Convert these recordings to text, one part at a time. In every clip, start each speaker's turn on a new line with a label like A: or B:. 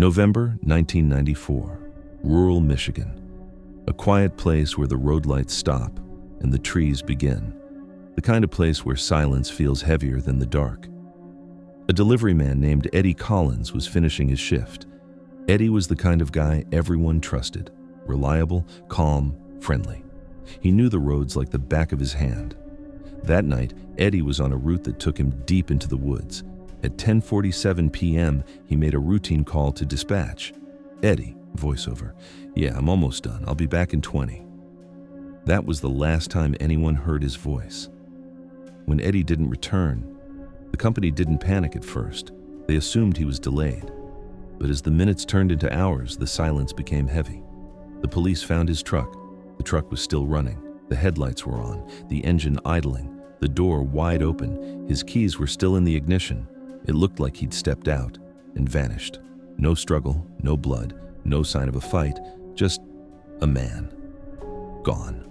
A: November 1994, rural Michigan. A quiet place where the road lights stop and the trees begin. The kind of place where silence feels heavier than the dark. A delivery man named Eddie Collins was finishing his shift. Eddie was the kind of guy everyone trusted. Reliable, calm, friendly. He knew the roads like the back of his hand. That night, Eddie was on a route that took him deep into the woods. At 10:47 p.m., he made a routine call to dispatch. Eddie, voiceover, "Yeah, I'm almost done. I'll be back in 20." That was the last time anyone heard his voice. When Eddie didn't return, the company didn't panic at first. They assumed he was delayed. But as the minutes turned into hours, the silence became heavy. The police found his truck. The truck was still running. The headlights were on, the engine idling, the door wide open. His keys were still in the ignition. It looked like he'd stepped out and vanished. No struggle, no blood, no sign of a fight, just a man. Gone.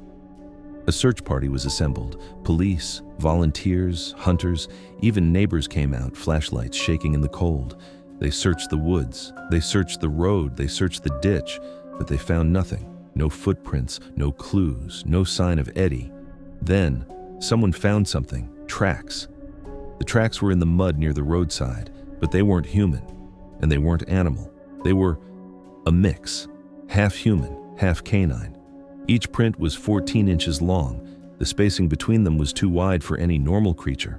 A: A search party was assembled. Police, volunteers, hunters, even neighbors came out, flashlights shaking in the cold. They searched the woods, they searched the road, they searched the ditch, but they found nothing. No footprints, no clues, no sign of Eddie. Then, someone found something, tracks. The tracks were in the mud near the roadside, but they weren't human, and they weren't animal. They were a mix, half human, half canine. Each print was 14 inches long. The spacing between them was too wide for any normal creature.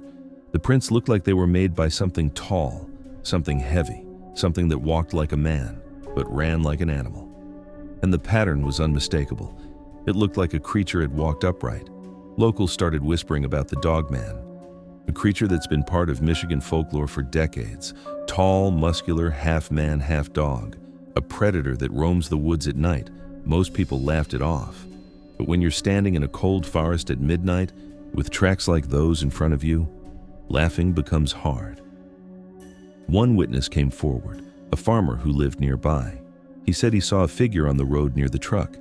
A: The prints looked like they were made by something tall, something heavy, something that walked like a man, but ran like an animal. And the pattern was unmistakable. It looked like a creature had walked upright. Locals started whispering about the Dogman, a creature that's been part of Michigan folklore for decades. Tall, muscular, half man, half dog. A predator that roams the woods at night. Most people laughed it off. But when you're standing in a cold forest at midnight, with tracks like those in front of you, laughing becomes hard. One witness came forward, a farmer who lived nearby. He said he saw a figure on the road near the truck.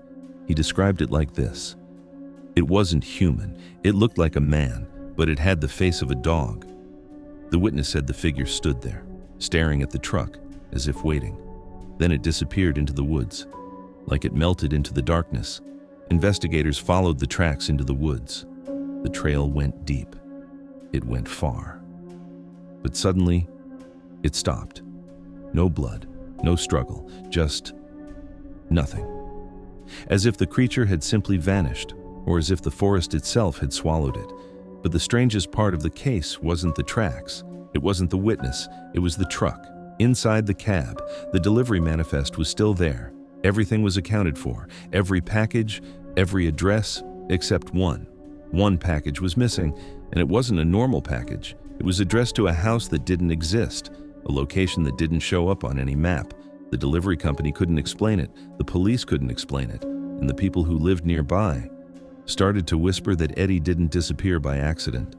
A: He described it like this. It wasn't human. It looked like a man, but it had the face of a dog. The witness said the figure stood there, staring at the truck, as if waiting. Then it disappeared into the woods, like it melted into the darkness. Investigators followed the tracks into the woods. The trail went deep. It went far. But suddenly, it stopped. No blood, no struggle, just nothing. As if the creature had simply vanished, or as if the forest itself had swallowed it. But the strangest part of the case wasn't the tracks. It wasn't the witness. It was the truck. Inside the cab, the delivery manifest was still there. Everything was accounted for. Every package, every address, except one. One package was missing, and it wasn't a normal package. It was addressed to a house that didn't exist, a location that didn't show up on any map. The delivery company couldn't explain it. The police couldn't explain it. And the people who lived nearby started to whisper that Eddie didn't disappear by accident.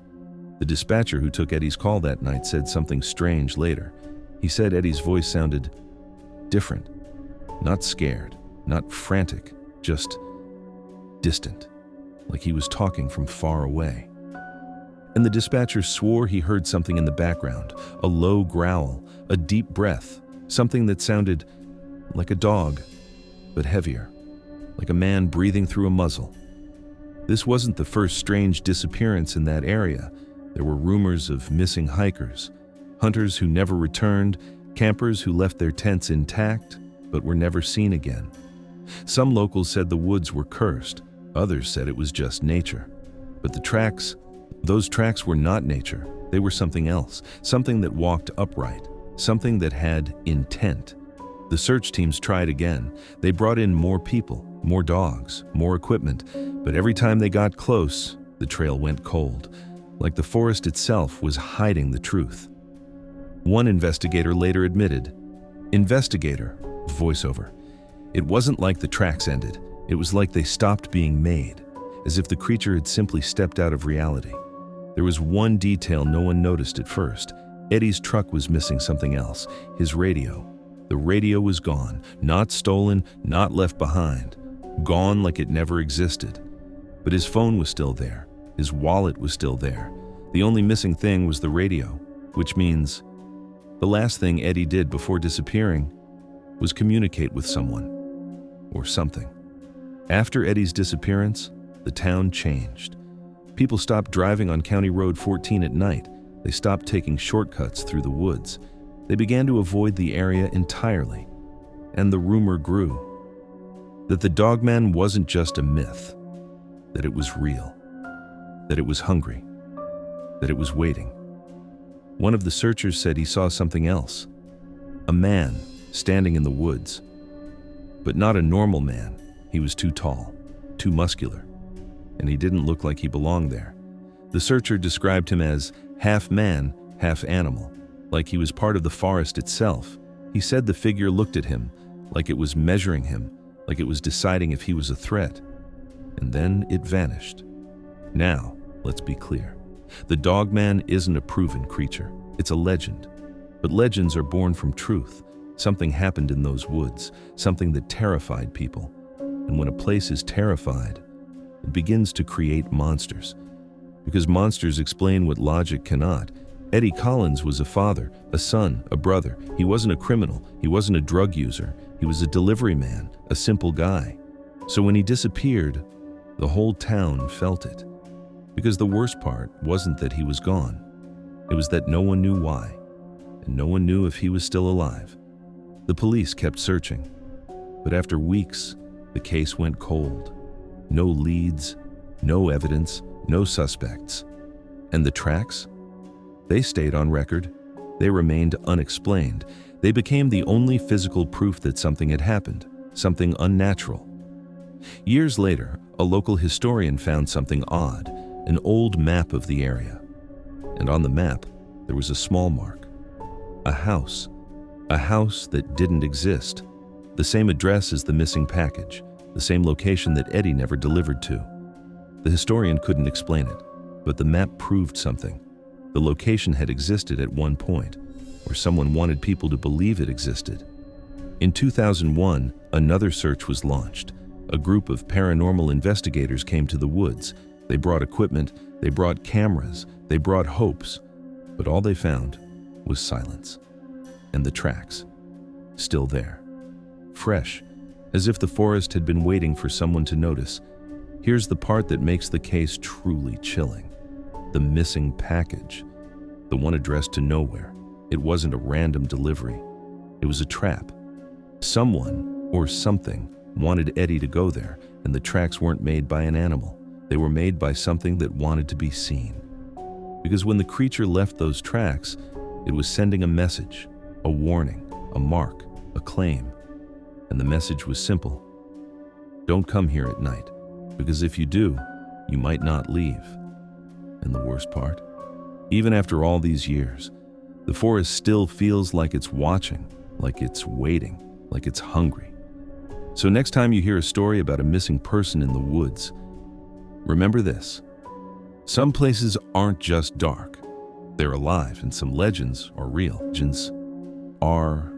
A: The dispatcher who took Eddie's call that night said something strange later. He said Eddie's voice sounded different. Not scared, not frantic, just distant, like he was talking from far away. And the dispatcher swore he heard something in the background, a low growl, a deep breath, something that sounded like a dog, but heavier, like a man breathing through a muzzle. This wasn't the first strange disappearance in that area. There were rumors of missing hikers, hunters who never returned, campers who left their tents intact but were never seen again. Some locals said the woods were cursed. Others said it was just nature. But those tracks were not nature. They were something else, something that walked upright, something that had intent. The search teams tried again. They brought in more people, more dogs, more equipment, but every time they got close, the trail went cold, like the forest itself was hiding the truth. One investigator later admitted, "Investigator, voiceover. It wasn't like the tracks ended. It was like they stopped being made, as if the creature had simply stepped out of reality. There was one detail no one noticed at first. Eddie's truck was missing something else, his radio. The radio was gone, not stolen, not left behind. Gone like it never existed. But his phone was still there. His wallet was still there. The only missing thing was the radio, which means the last thing Eddie did before disappearing was communicate with someone or something. After Eddie's disappearance, the town changed. People stopped driving on County Road 14 at night. They stopped taking shortcuts through the woods. They began to avoid the area entirely. And the rumor grew that the dogman wasn't just a myth, that it was real, that it was hungry, that it was waiting. One of the searchers said he saw something else, a man standing in the woods, but not a normal man. He was too tall, too muscular, and he didn't look like he belonged there. The searcher described him as half man, half animal, like he was part of the forest itself. He said the figure looked at him like it was measuring him, like it was deciding if he was a threat. And then it vanished. Now, let's be clear. The dogman isn't a proven creature. It's a legend. But legends are born from truth. Something happened in those woods, something that terrified people. And when a place is terrified, it begins to create monsters. Because monsters explain what logic cannot. Eddie Collins was a father, a son, a brother. He wasn't a criminal. He wasn't a drug user. He was a delivery man, a simple guy. So when he disappeared, the whole town felt it. Because the worst part wasn't that he was gone. It was that no one knew why, and no one knew if he was still alive. The police kept searching, but after weeks, the case went cold. No leads, no evidence, no suspects. And the tracks? They stayed on record. They remained unexplained. They became the only physical proof that something had happened, something unnatural. Years later, a local historian found something odd, an old map of the area. And on the map, there was a small mark. A house that didn't exist. The same address as the missing package, the same location that Eddie never delivered to. The historian couldn't explain it, but the map proved something. The location had existed at one point, or someone wanted people to believe it existed. In 2001, another search was launched. A group of paranormal investigators came to the woods. They brought equipment, they brought cameras, they brought hopes, but all they found was silence. And the tracks, still there, fresh, as if the forest had been waiting for someone to notice. Here's the part that makes the case truly chilling. The missing package, the one addressed to nowhere. It wasn't a random delivery. It was a trap. Someone or something wanted Eddie to go there, and the tracks weren't made by an animal. They were made by something that wanted to be seen. Because when the creature left those tracks, it was sending a message, a warning, a mark, a claim. And the message was simple. Don't come here at night, because if you do, you might not leave. And the worst part? Even after all these years, the forest still feels like it's watching, like it's waiting, like it's hungry. So next time you hear a story about a missing person in the woods, remember this. Some places aren't just dark. They're alive, and some legends are real. Legends are